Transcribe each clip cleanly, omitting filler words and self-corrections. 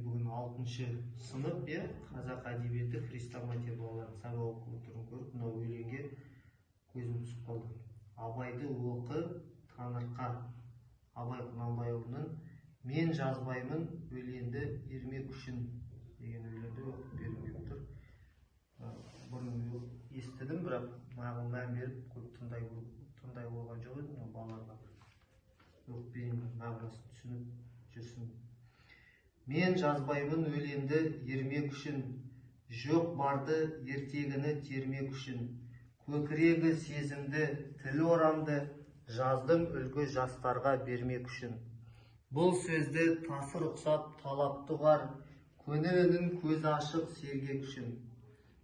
Бүгін 6-шы сынып, қазақ әдебиеті хрестоматия балаларын сабақ оқып отыруын көріп, мынау өлеңге көзім түсіп қалды. Абайды оқы Таңырқа. Абай Құнанбайұлының «Мен жазбаймын өлеңді ермек үшін» деген өлеңді оқып бергім келіп тұр. Бұрын естідім, бірақ маған мән беріп көп тыңдай қойған жоқ едім, балаларға оқып берейін, мағынасын түсініп жүрсін. Мен жазбаймын өлеңді ермек үшін, жоқ барды ертегіні термек үшін, көкірегі сезімді, тіл орамды, жаздым үлгі жастарға бермек үшін. Бұл сөзді тасыр ұқсап талапты ұғар, көңілінің көзі ашық сергек үшін.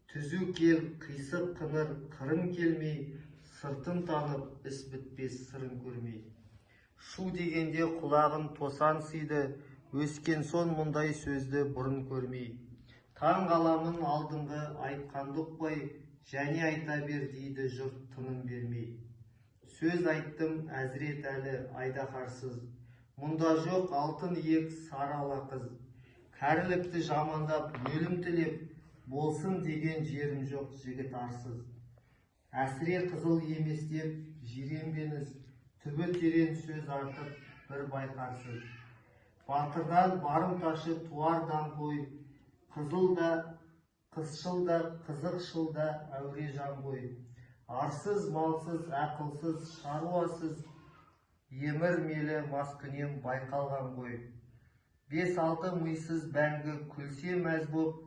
Түзу кел, қисық қыңыр, қырын келмей, сыртын танып, іс бітпес сырын көрмей. Шу дегенде құлағын тосан сыйды, өскен сон мұндай сөзді бұрын көрмей. Таң қаламын алдыңғы айтқанды ұқпай, және айта бер дейді жұрт тыным бермей. Сөз айттым әзірет әлі айдаһарсыз, мұнда жоқ алтын иек сары ала қыз. Кәрілікті жамандап өлім тілеп, болсын деген жерім жоқ жігіт арсыз. Әсіре қызыл емес деп жиренбеңіз, түбі терең сөз артып бір байқарсыз. Батырдан барымташы туар даңғой, қызыл да, қызшыл да, қызықшыл да әуре жан ғой. Арсыз, малсыз, ақылсыз, шаруасыз, емір мелі маскүнем байқалған ғой. 5-6 мыйсыз бәңгі күлсе мәз боп,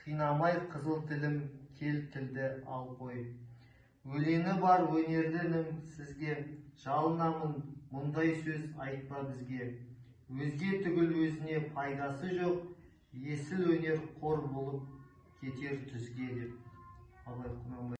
қинамай қызыл тілім кел тілді ал қой. Өлеңі бар өнердінім сізге, жалынамын мұндай сөз айтпа бізге. Өзге түгіл өзіне пайдасы жоқ, есіл өнер қор болып кетер түзге деп.